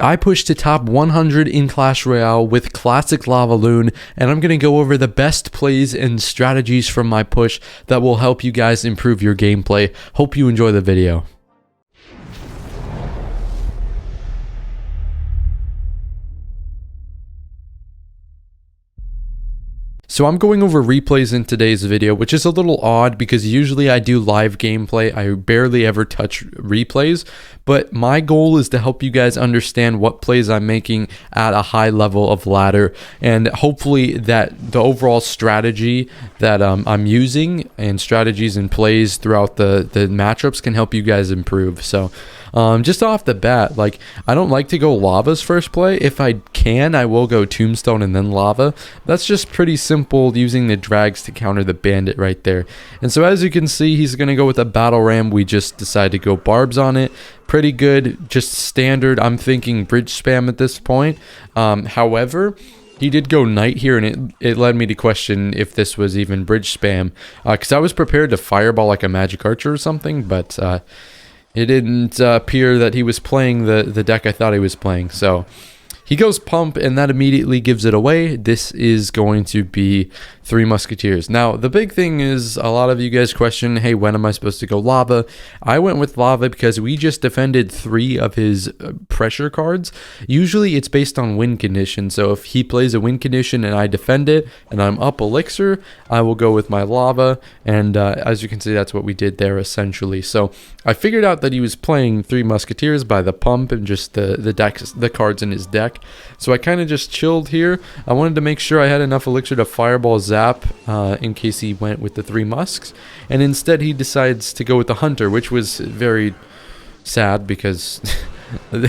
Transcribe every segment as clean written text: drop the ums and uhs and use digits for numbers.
I pushed to top 100 in Clash Royale with classic LAVALOON, and I'm going to go over the best plays and strategies from my push that will help you guys improve your gameplay. Hope you enjoy the video. So I'm going over replays in today's video, which is a little odd because usually I do live gameplay. I barely ever touch replays, but my goal is to help you guys understand what plays I'm making at a high level of ladder, and hopefully that the overall strategy that I'm using and strategies and plays throughout the matchups can help you guys improve. So just off the bat, like, I don't like to go lava's first play. If I can, I will go tombstone and then lava. That's just pretty simple, using the drags to counter the bandit right there. And so as you can see, he's going to go with a battle ram. We just decided to go barbs on it. Pretty good, just standard. I'm thinking bridge spam at this point. However, he did go knight here, and it led me to question if this was even bridge spam, because I was prepared to fireball like a magic archer or something, but it didn't appear that he was playing the deck I thought he was playing. So he goes pump, and that immediately gives it away. This is going to be Three Musketeers. Now, the big thing is a lot of you guys question, hey, when am I supposed to go lava? I went with lava because we just defended 3 of his pressure cards. Usually it's based on win condition. So if he plays a win condition and I defend it and I'm up elixir, I will go with my lava. And as you can see, that's what we did there essentially. So I figured out that he was playing Three Musketeers by the pump and just the cards in his deck. So I kind of just chilled here. I wanted to make sure I had enough elixir to fireball zap in case he went with the 3 musks, and instead he decides to go with the hunter, which was very sad because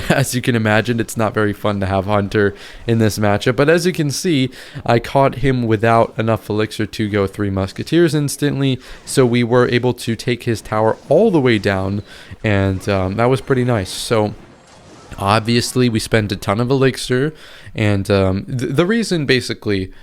as you can imagine, it's not very fun to have hunter in this matchup. But as you can see, I caught him without enough elixir to go 3 musketeers instantly, so we were able to take his tower all the way down, and that was pretty nice. So obviously we spent a ton of elixir, and the reason basically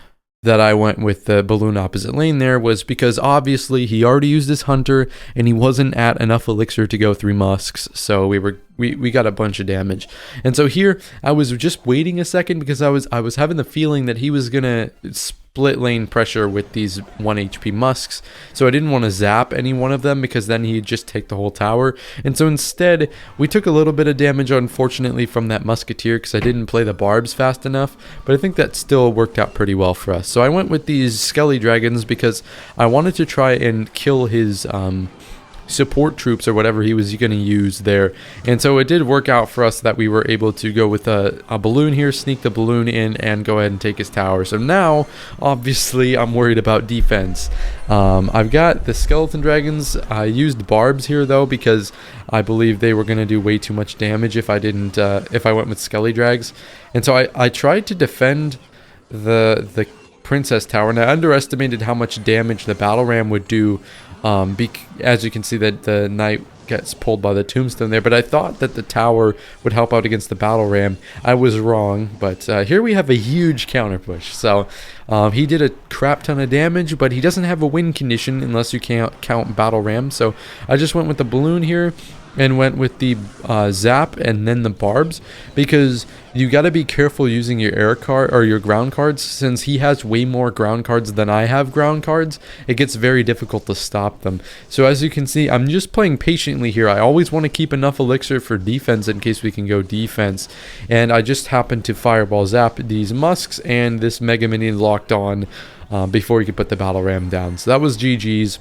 that I went with the balloon opposite lane there was because obviously he already used his hunter and he wasn't at enough elixir to go 3 musks, so we got a bunch of damage. And so here I was just waiting a second because I was having the feeling that he was gonna split lane pressure with these 1 HP musks, so I didn't want to zap any one of them because then he'd just take the whole tower. And so instead we took a little bit of damage, unfortunately, from that musketeer because I didn't play the barbs fast enough, but I think that still worked out pretty well for us. So I went with these skelly dragons because I wanted to try and kill his support troops or whatever he was going to use there. And so it did work out for us that we were able to go with a balloon here, sneak the balloon in, and go ahead and take his tower. So now obviously I'm worried about defense. I've got the skeleton dragons. I used barbs here though because I believe they were going to do way too much damage if I didn't if I went with skelly drags. And so I tried to defend the princess tower, and I underestimated how much damage the battle ram would do. As you can see, that the knight gets pulled by the tombstone there, but I thought that the tower would help out against the battle ram. I was wrong, but here we have a huge counter push. So he did a crap ton of damage, but he doesn't have a win condition unless you can't count battle ram. So I just went with the balloon here and went with the zap and then the barbs, because you got to be careful using your air card or your ground cards. Since he has way more ground cards than I have ground cards, it gets very difficult to stop them. So as you can see, I'm just playing patiently here. I always want to keep enough elixir for defense in case we can go defense, and I just happened to fireball zap these musks, and this mega minion locked on before you could put the battle ram down. So that was GG's.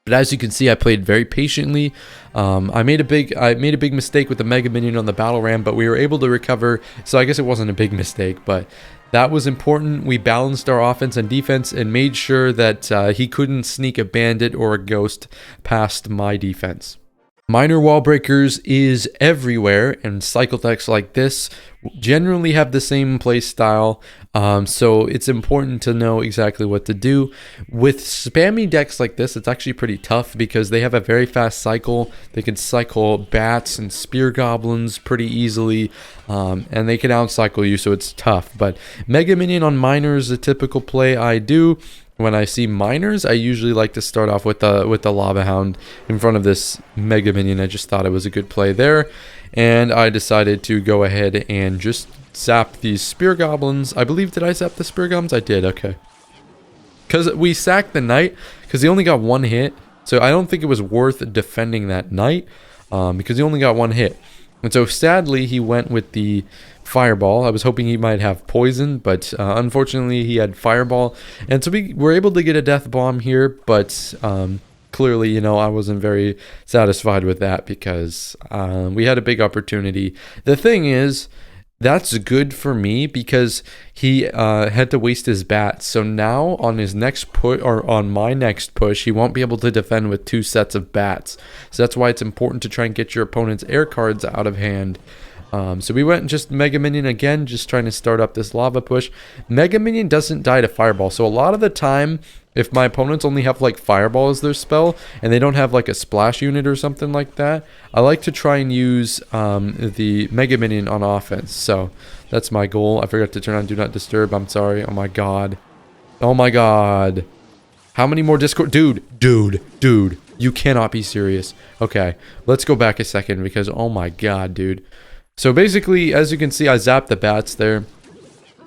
But as you can see, I played very patiently. I made a big mistake with the mega minion on the battle ram, but we were able to recover. So I guess it wasn't a big mistake, but that was important. We balanced our offense and defense and made sure that he couldn't sneak a bandit or a ghost past my defense. Minor wall breakers is everywhere, and cycle decks like this generally have the same play style, so it's important to know exactly what to do. With spammy decks like this, it's actually pretty tough because they have a very fast cycle. They can cycle bats and spear goblins pretty easily, and they can outcycle you, so it's tough. But Mega Minion on Minor is a typical play I do. When I see minors, I usually like to start off with the Lava Hound in front of this Mega Minion. I just thought it was a good play there. and I decided to go ahead and just zap these spear goblins. I believe, did I zap the spear goblins? I did, okay. Because we sacked the knight, because he only got one hit, so I don't think it was worth defending that knight, because he only got one hit. And so sadly, he went with the fireball. I was hoping he might have poison, but unfortunately he had fireball. And so we were able to get a death bomb here, but clearly, you know, I wasn't very satisfied with that because we had a big opportunity. The thing is, that's good for me because he had to waste his bats. So now on his next push, or on my next push, he won't be able to defend with 2 sets of bats. So that's why it's important to try and get your opponent's air cards out of hand. So we went and just Mega Minion again, just trying to start up this lava push. Mega Minion doesn't die to Fireball. So a lot of the time, if my opponents only have like Fireball as their spell, and they don't have like a splash unit or something like that, I like to try and use the Mega Minion on offense. So that's my goal. I forgot to turn on Do Not Disturb. I'm sorry. Oh my god. Oh my god. How many more Discord? Dude. You cannot be serious. Okay, let's go back a second because oh my god, dude. So basically, as you can see, I zapped the bats there.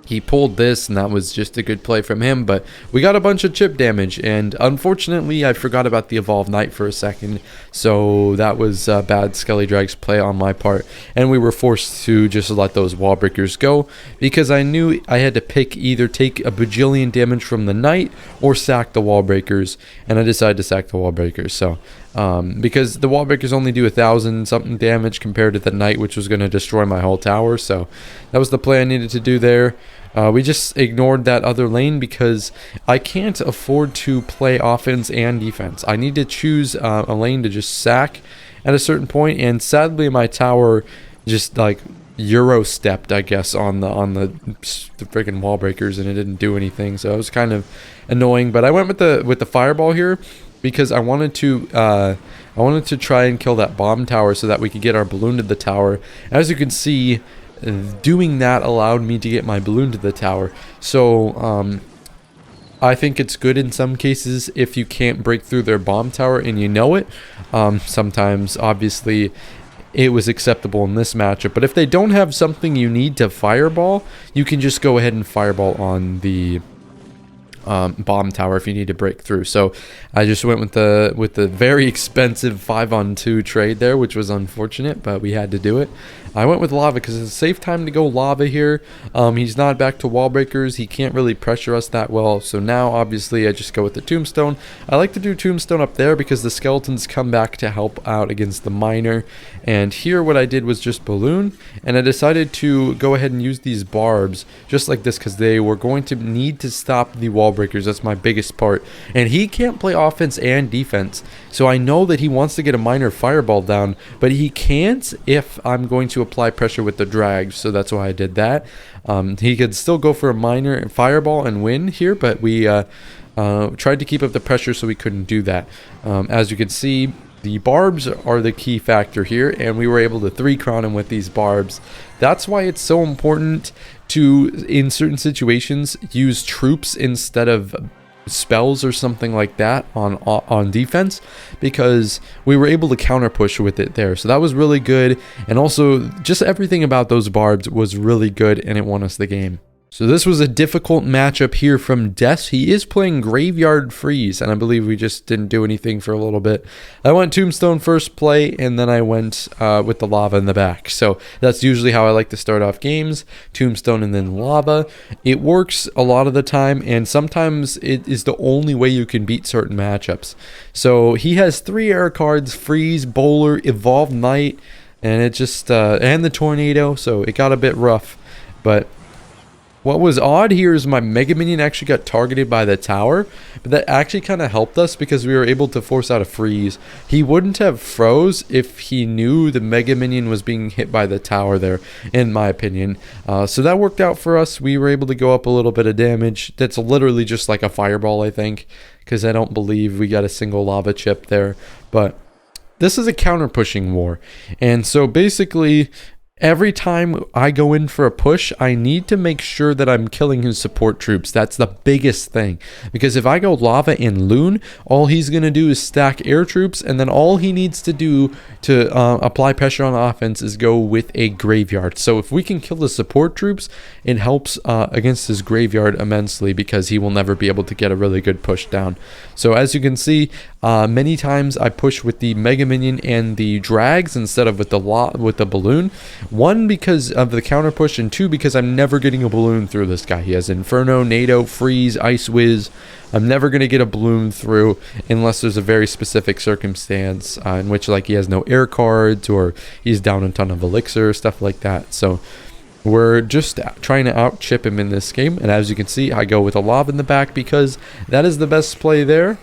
He pulled this, and that was just a good play from him, but we got a bunch of chip damage, and unfortunately, I forgot about the Evolved Knight for a second, so that was a bad Skelly Drag's play on my part, and we were forced to just let those wall breakers go, because I knew I had to pick either take a bajillion damage from the Knight, or sack the wall breakers, and I decided to sack the wall breakers, so... because the wall breakers only do 1,000 something damage compared to the Knight, which was going to destroy my whole tower, so that was the play I needed to do there. We just ignored that other lane because I can't afford to play offense and defense. I need to choose a lane to just sack at a certain point, and sadly my tower just like Euro stepped, I guess, on the freaking wall breakers, and it didn't do anything, so it was kind of annoying. But I went with the fireball here because I wanted to try and kill that bomb tower so that we could get our balloon to the tower. As you can see, doing that allowed me to get my balloon to the tower. So I think it's good in some cases if you can't break through their bomb tower and you know it. Sometimes, obviously, it was acceptable in this matchup. But if they don't have something you need to fireball, you can just go ahead and fireball on the bomb tower if you need to break through. So I just went with the very expensive 5-on-2 trade there, which was unfortunate, but we had to do it. I went with lava because it's a safe time to go lava here. He's not back to wall breakers. He can't really pressure us that well. So now obviously I just go with the tombstone. I like to do tombstone up there because the skeletons come back to help out against the miner. And here what I did was just balloon, and I decided to go ahead and use these barbs just like this because they were going to need to stop the wall breakers. That's my biggest part. And he can't play offense and defense. So I know that he wants to get a miner fireball down, but he can't if I'm going to apply pressure with the drag. So that's why I did that. He could still go for a miner fireball and win here, but we tried to keep up the pressure so we couldn't do that. As you can see, the barbs are the key factor here, and we were able to 3-crown him with these barbs. That's why it's so important to, in certain situations, use troops instead of spells or something like that on defense, because we were able to counter push with it there. So that was really good, and also just everything about those barbs was really good, and it won us the game. So this was a difficult matchup here from Des. He is playing Graveyard Freeze, and I believe we just didn't do anything for a little bit. I went Tombstone first play, and then I went with the Lava in the back. So that's usually how I like to start off games, Tombstone and then Lava. It works a lot of the time, and sometimes it is the only way you can beat certain matchups. So he has 3 air cards, Freeze, Bowler, Evolved Knight, and it just, and the Tornado, so it got a bit rough, but... What was odd here is my Mega Minion actually got targeted by the tower, but that actually kind of helped us because we were able to force out a freeze. He wouldn't have froze if he knew the Mega Minion was being hit by the tower there, in my opinion. So that worked out for us. We were able to go up a little bit of damage. That's literally just like a fireball, I think, because I don't believe we got a single lava chip there. But this is a counter pushing war, and so basically... Every time I go in for a push, I need to make sure that I'm killing his support troops. That's the biggest thing. Because if I go lava and loon, all he's going to do is stack air troops, and then all he needs to do to apply pressure on offense is go with a graveyard. So if we can kill the support troops, it helps against his graveyard immensely, because he will never be able to get a really good push down. So as you can see, many times I push with the Mega Minion and the drags instead of with the balloon. One, because of the counter push, and two, because I'm never getting a balloon through this guy. He has Inferno, NATO, Freeze, Ice Whiz. I'm never going to get a balloon through unless there's a very specific circumstance in which, like, he has no air cards or he's down a ton of elixir, stuff like that. So we're just trying to out chip him in this game. And as you can see, I go with a lava in the back because that is the best play there,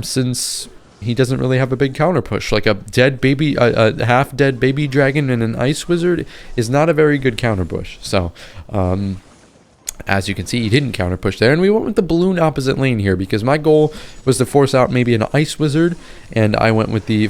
since he doesn't really have a big counter push. Like a dead baby, a half dead baby dragon and an ice wizard is not a very good counter push. So as you can see, he didn't counter push there, and we went with the balloon opposite lane here because my goal was to force out maybe an ice wizard, and I went with the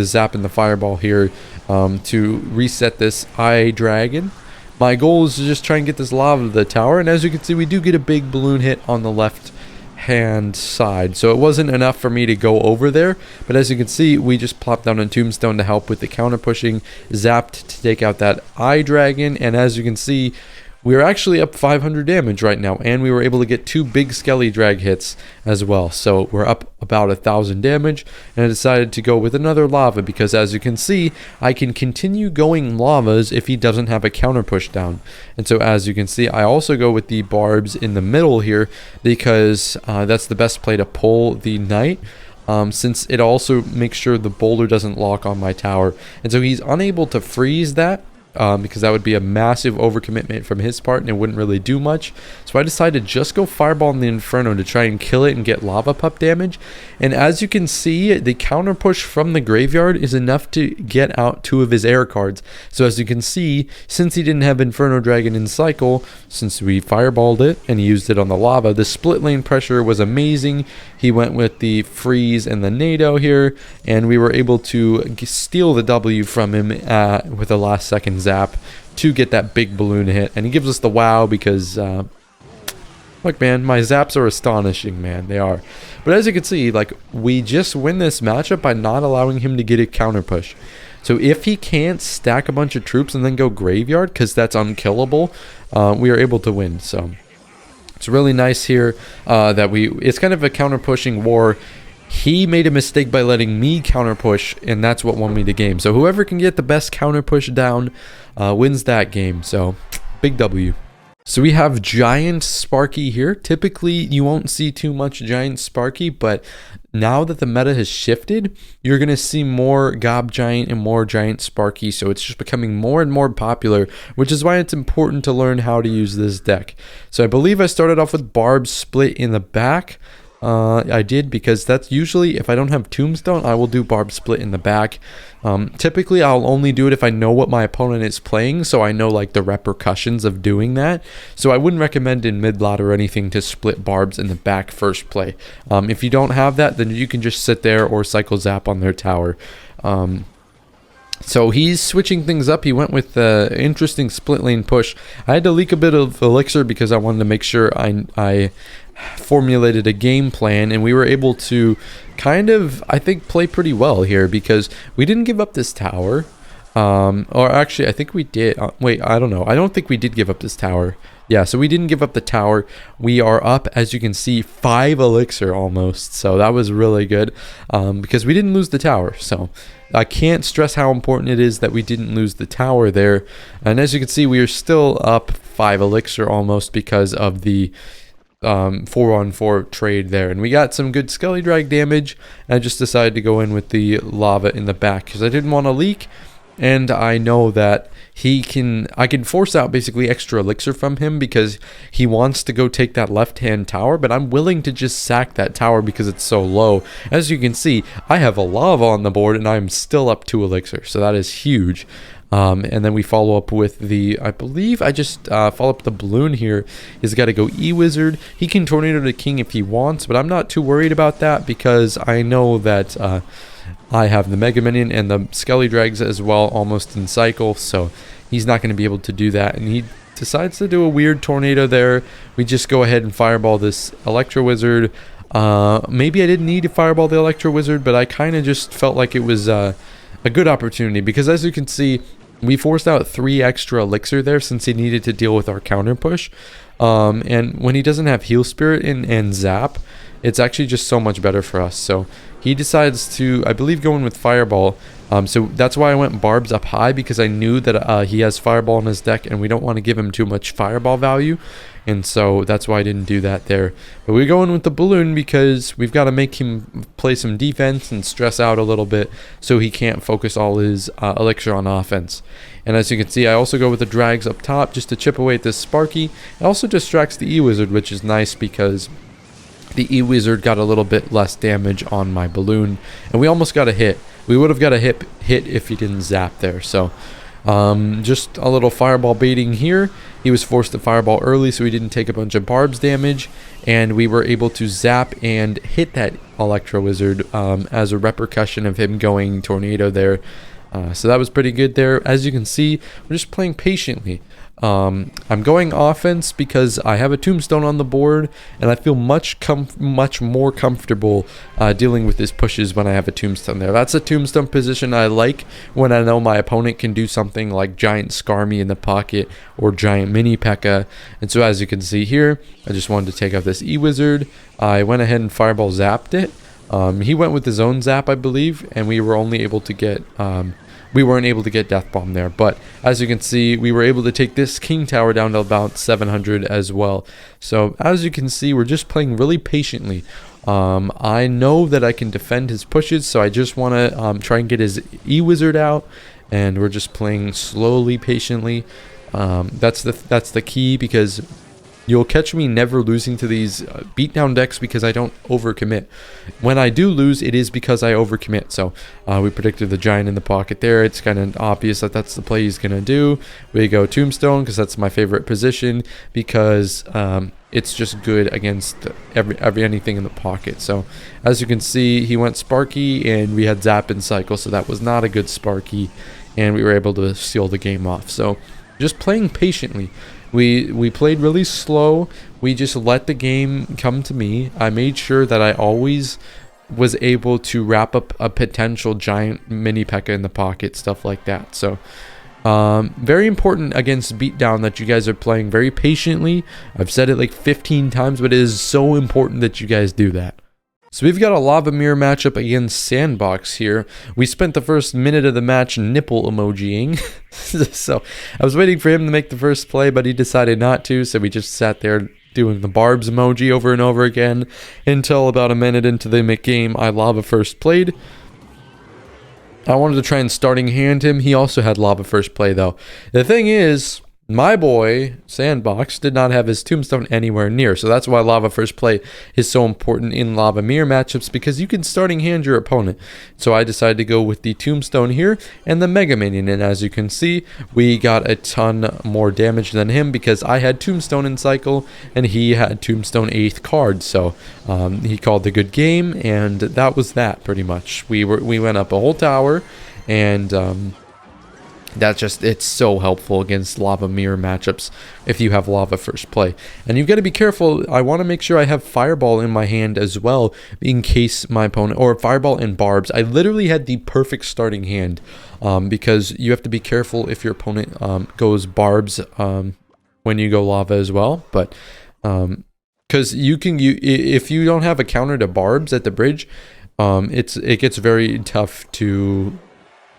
zap and the fireball here to reset this eye dragon. My goal is to just try and get this lava to the tower, and as you can see, we do get a big balloon hit on the left hand side, so it wasn't enough for me to go over there, but as you can see, we just plopped down a tombstone to help with the counter pushing, zapped to take out that eye dragon, and as you can see, we're actually up 500 damage right now, and we were able to get 2 big skelly drag hits as well. So we're up about 1,000 damage, and I decided to go with another lava because, as you can see, I can continue going lavas if he doesn't have a counter push down. And so as you can see, I also go with the barbs in the middle here because that's the best play to pull the knight. Since it also makes sure the boulder doesn't lock on my tower. And so he's unable to freeze that. Because that would be a massive overcommitment from his part and it wouldn't really do much. So I decided to just go fireball in the Inferno to try and kill it and get lava pup damage. And as you can see, the counter push from the graveyard is enough to get out 2 of his air cards. So as you can see, since he didn't have Inferno Dragon in cycle, since we fireballed it and he used it on the lava, the split lane pressure was amazing. He went with the freeze and the NATO here, and we were able to steal the W from him with the last second zap to get that big balloon hit. And he gives us the wow because look, man, my zaps are astonishing, man. They are. But as you can see, like, we just win this matchup by not allowing him to get a counter push. So if he can't stack a bunch of troops and then go graveyard, because that's unkillable, we are able to win. So it's really nice here that it's kind of a counter pushing war. He made a mistake by letting me counter push, and that's what won me the game. So whoever can get the best counter push down wins that game. So big W. So we have Giant Sparky here. Typically, you won't see too much Giant Sparky, but now that the meta has shifted, you're going to see more Gob Giant and more Giant Sparky, so it's just becoming more and more popular, which is why it's important to learn how to use this deck. So I believe I started off with Barb Split in the back. I did because that's usually, if I don't have Tombstone, I will do Barb Split in the back. Typically, I'll only do it if I know what my opponent is playing, so I know like the repercussions of doing that. So I wouldn't recommend in mid-ladder or anything to split Barbs in the back first play. If you don't have that, then you can just sit there or cycle zap on their tower. So he's switching things up. He went with the interesting split lane push. I had to leak a bit of elixir because I wanted to make sure I formulated a game plan, and we were able to kind of, I think, play pretty well here because we didn't give up this tower. Or actually, I think we did. Wait, I don't know. I don't think we did give up this tower. Yeah, so we didn't give up the tower. We are up, as you can see, 5 elixir almost. So that was really good because we didn't lose the tower. So I can't stress how important it is that we didn't lose the tower there. And as you can see, we are still up 5 elixir almost because of the 4-on-4 trade there, and we got some good skelly drag damage. And I just decided to go in with the lava in the back because I didn't want to leak, and I know that I can force out basically extra elixir from him because he wants to go take that left hand tower, but I'm willing to just sack that tower because it's so low. As you can see, I have a lava on the board and I'm still up 2 elixir, so that is huge. And then we follow up with I believe I just follow up the balloon here. He's got to go E-Wizard. He can Tornado the King if he wants, but I'm not too worried about that because I know that I have the Mega Minion and the Skelly Drags as well almost in cycle. So he's not going to be able to do that, and he decides to do a weird tornado there. We just go ahead and fireball this Electro Wizard. Maybe I didn't need to fireball the Electro Wizard, but I kind of just felt like it was a good opportunity, because as you can see, we forced out 3 extra elixir there since he needed to deal with our counter push. And when he doesn't have Heal Spirit and Zap, it's actually just so much better for us. So he decides to, I believe, go in with Fireball. So that's why I went Barbs up high, because I knew that he has Fireball in his deck and we don't want to give him too much Fireball value. And so that's why I didn't do that there. But we go in with the Balloon because we've got to make him play some defense and stress out a little bit so he can't focus all his elixir on offense. And as you can see, I also go with the Drags up top just to chip away at this Sparky. It also distracts the E-Wizard, which is nice because the E-Wizard got a little bit less damage on my Balloon. And we almost got a hit. We would have got a hit if he didn't zap there. So just a little fireball baiting here. He was forced to fireball early, so he didn't take a bunch of barbs damage, and we were able to zap and hit that Electro Wizard as a repercussion of him going tornado there. So that was pretty good there. As you can see, we're just playing patiently. I'm going offense because I have a tombstone on the board, and I feel much more comfortable dealing with his pushes when I have a tombstone there. That's a tombstone position I like when I know my opponent can do something like giant Skarmy in the pocket or giant mini P.E.K.K.A. And so as you can see here, I just wanted to take out this E-Wizard. I went ahead and fireball zapped it. He went with his own zap, I believe, and we were only able to get we weren't able to get Death Bomb there. But as you can see, we were able to take this King Tower down to about 700 as well. So as you can see, we're just playing really patiently. I know that I can defend his pushes, so I just want to try and get his E-Wizard out, and we're just playing slowly, patiently. That's the key, because you'll catch me never losing to these beatdown decks because I don't overcommit. When I do lose, it is because I overcommit. So we predicted the giant in the pocket there. It's kind of obvious that that's the play he's going to do. We go Tombstone because that's my favorite position, because it's just good against anything in the pocket. So as you can see, he went Sparky and we had Zap and Cycle, so that was not a good Sparky, and we were able to seal the game off. So just playing patiently. We played really slow. We just let the game come to me. I made sure that I always was able to wrap up a potential giant mini P.E.K.K.A. in the pocket, stuff like that. So very important against beatdown that you guys are playing very patiently. I've said it like 15 times, but it is so important that you guys do that. So we've got a Lava Mirror matchup against Sandbox here. We spent the first minute of the match nipple emojiing. So I was waiting for him to make the first play, but he decided not to. So we just sat there doing the Barbs emoji over and over again until about a minute into the game I Lava first played. I wanted to try and starting hand him. He also had Lava first play though. The thing is, my boy, Sandbox, did not have his Tombstone anywhere near, so that's why Lava first play is so important in Lava Mirror matchups, because you can starting hand your opponent. So I decided to go with the Tombstone here and the Mega Minion, and as you can see, we got a ton more damage than him because I had Tombstone in cycle and he had Tombstone 8th card. So he called a good game, and that was that pretty much. We went up a whole tower, and it's so helpful against Lava Mirror matchups if you have Lava first play. And you've got to be careful. I want to make sure I have Fireball in my hand as well, in case my opponent, or Fireball and Barbs. I literally had the perfect starting hand, because you have to be careful if your opponent goes Barbs when you go Lava as well. But because if you don't have a counter to Barbs at the bridge, it gets very tough to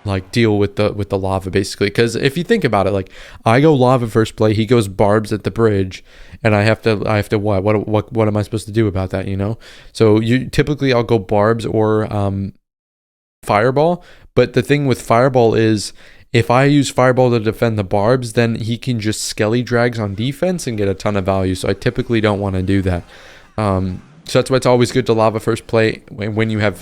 like deal with the Lava, basically. Because if you think about it, like, I go Lava first play, he goes Barbs at the bridge, and I have to what am I supposed to do about that, you know? So typically I'll go Barbs or Fireball. But the thing with Fireball is, if I use Fireball to defend the Barbs, then he can just Skelly Drags on defense and get a ton of value. So I typically don't want to do that. So that's why it's always good to Lava first play when you have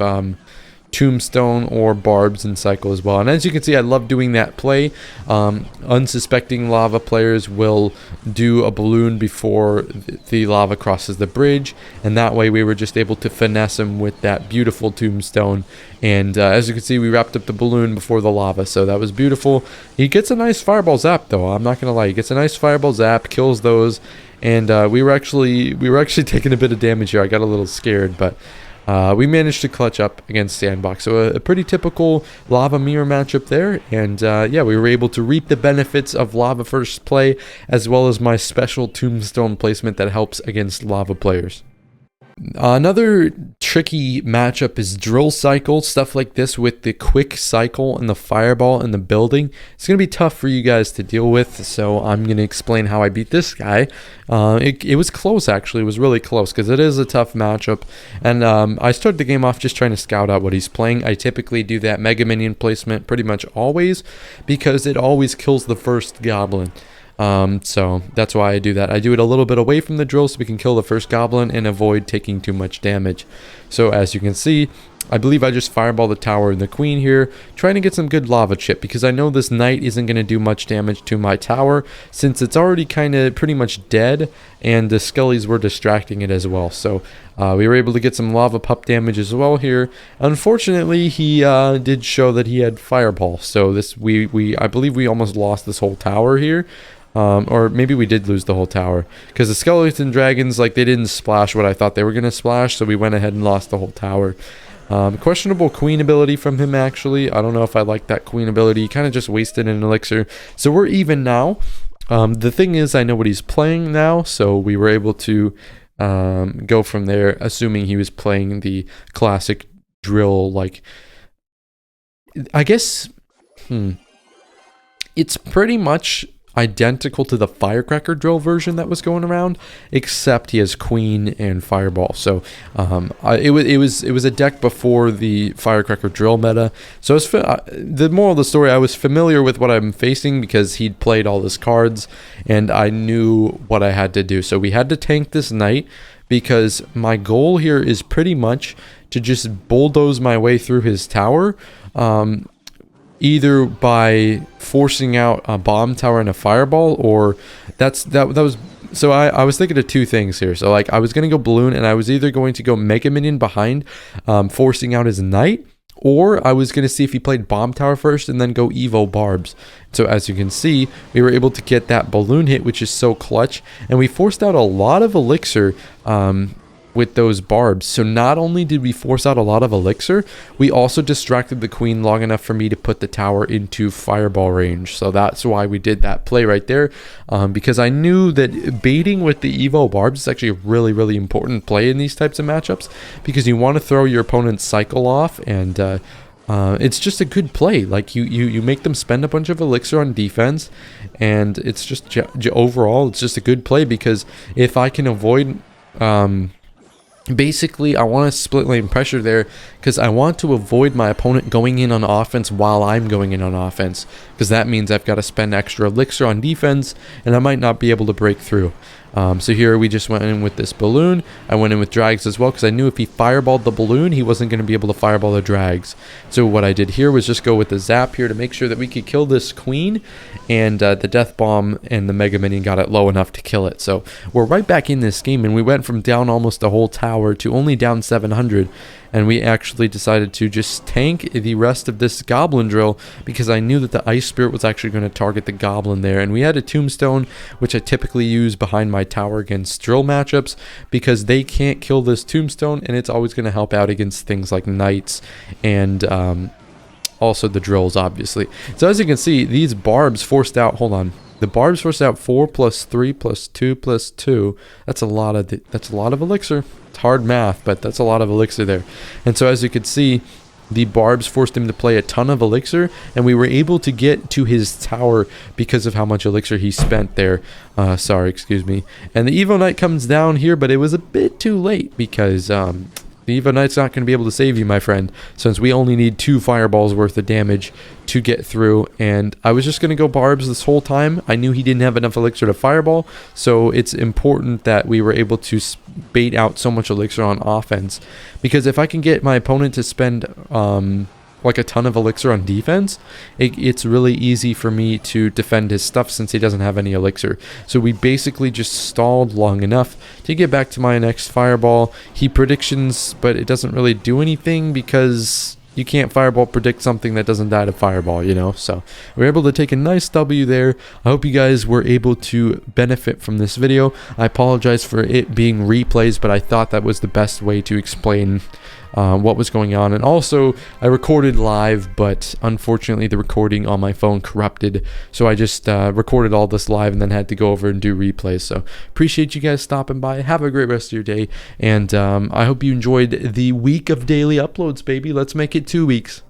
tombstone or barbs and cycle as well. And as you can see, I love doing that play. Unsuspecting lava players will do a balloon before the lava crosses the bridge, and that way we were just able to finesse him with that beautiful tombstone. And as you can see, we wrapped up the balloon before the lava, so that was beautiful. He gets a nice fireball zap though, I'm not gonna lie. He gets a nice fireball zap, kills those, and we were actually taking a bit of damage here. I got a little scared, but we managed to clutch up against Sandbox. So a pretty typical lava mirror matchup there. And yeah, we were able to reap the benefits of lava first play, as well as my special tombstone placement that helps against lava players. Another tricky matchup is drill cycle, stuff like this with the quick cycle and the fireball in the building. It's going to be tough for you guys to deal with, so I'm going to explain how I beat this guy. It was close, actually. It was really close because it is a tough matchup. And I started the game off just trying to scout out what he's playing. I typically do that Mega Minion placement pretty much always because it always kills the first goblin. So that's why I do that. I do it a little bit away from the drill so we can kill the first goblin and avoid taking too much damage. So as you can see, I believe I just fireball the tower and the queen here, trying to get some good lava chip because I know this knight isn't going to do much damage to my tower since it's already kind of pretty much dead and the skellies were distracting it as well. So we were able to get some lava pup damage as well here. Unfortunately, he did show that he had fireball. So this I believe we almost lost this whole tower here. Or maybe we did lose the whole tower because the skeleton dragons, like, they didn't splash what I thought they were going to splash, so we went ahead and lost the whole tower. Questionable queen ability from him, actually. I don't know if I like that queen ability. He kind of just wasted an elixir. So we're even now. The thing is, I know what he's playing now, so we were able to go from there, assuming he was playing the classic drill, like, I guess, it's pretty much identical to the firecracker drill version that was going around, except he has queen and fireball. So it was a deck before the firecracker drill meta. So the moral of the story, I was familiar with what I'm facing because he'd played all his cards and I knew what I had to do. So we had to tank this knight because my goal here is pretty much to just bulldoze my way through his tower, either by forcing out a bomb tower and a fireball, or that was. So I was thinking of two things here. So like I was going to go balloon, and I was either going to go Mega Minion behind, forcing out his knight, or I was going to see if he played bomb tower first and then go Evo barbs. So as you can see, we were able to get that balloon hit, which is so clutch, and we forced out a lot of elixir with those barbs. So not only did we force out a lot of elixir, we also distracted the queen long enough for me to put the tower into fireball range. So that's why we did that play right there, because I knew that baiting with the Evo barbs is actually a really, really important play in these types of matchups, because you want to throw your opponent's cycle off, and it's just a good play. Like you make them spend a bunch of elixir on defense, and it's just overall it's just a good play, because if I can avoid basically, I want to split lane pressure there because I want to avoid my opponent going in on offense while I'm going in on offense, because that means I've got to spend extra elixir on defense and I might not be able to break through. So here we just went in with this balloon. I went in with drags as well because I knew if he fireballed the balloon, he wasn't going to be able to fireball the drags. So what I did here was just go with the zap here to make sure that we could kill this queen, and the death bomb and the Mega Minion got it low enough to kill it. So we're right back in this game, and we went from down almost the whole tower to only down 700. And we actually decided to just tank the rest of this goblin drill because I knew that the ice spirit was actually going to target the goblin there. And we had a tombstone, which I typically use behind my tower against drill matchups because they can't kill this tombstone, and it's always going to help out against things like knights and also the drills, obviously. So as you can see, these barbs forced out, hold on. The barbs forced out 4 plus 3 plus 2 plus 2. That's a lot of elixir. It's hard math, but that's a lot of elixir there. And so as you can see, the barbs forced him to play a ton of elixir, and we were able to get to his tower because of how much elixir he spent there. Sorry, excuse me. And the Evo Knight comes down here, but it was a bit too late because the Eva Knight's not going to be able to save you, my friend, since we only need 2 fireballs worth of damage to get through. And I was just going to go barbs this whole time. I knew he didn't have enough elixir to fireball, so it's important that we were able to bait out so much elixir on offense, because if I can get my opponent to spend like a ton of elixir on defense, it's really easy for me to defend his stuff since he doesn't have any elixir. So we basically just stalled long enough to get back to my next fireball. He predictions, but it doesn't really do anything because you can't fireball predict something that doesn't die to fireball, you know. So we're able to take a nice W there. I hope you guys were able to benefit from this video. I apologize for it being replays, but I thought that was the best way to explain what was going on. And also, I recorded live, but unfortunately the recording on my phone corrupted, so I just recorded all this live and then had to go over and do replays. So appreciate you guys stopping by. Have a great rest of your day, and I hope you enjoyed the week of daily uploads, baby. Let's make it 2 weeks.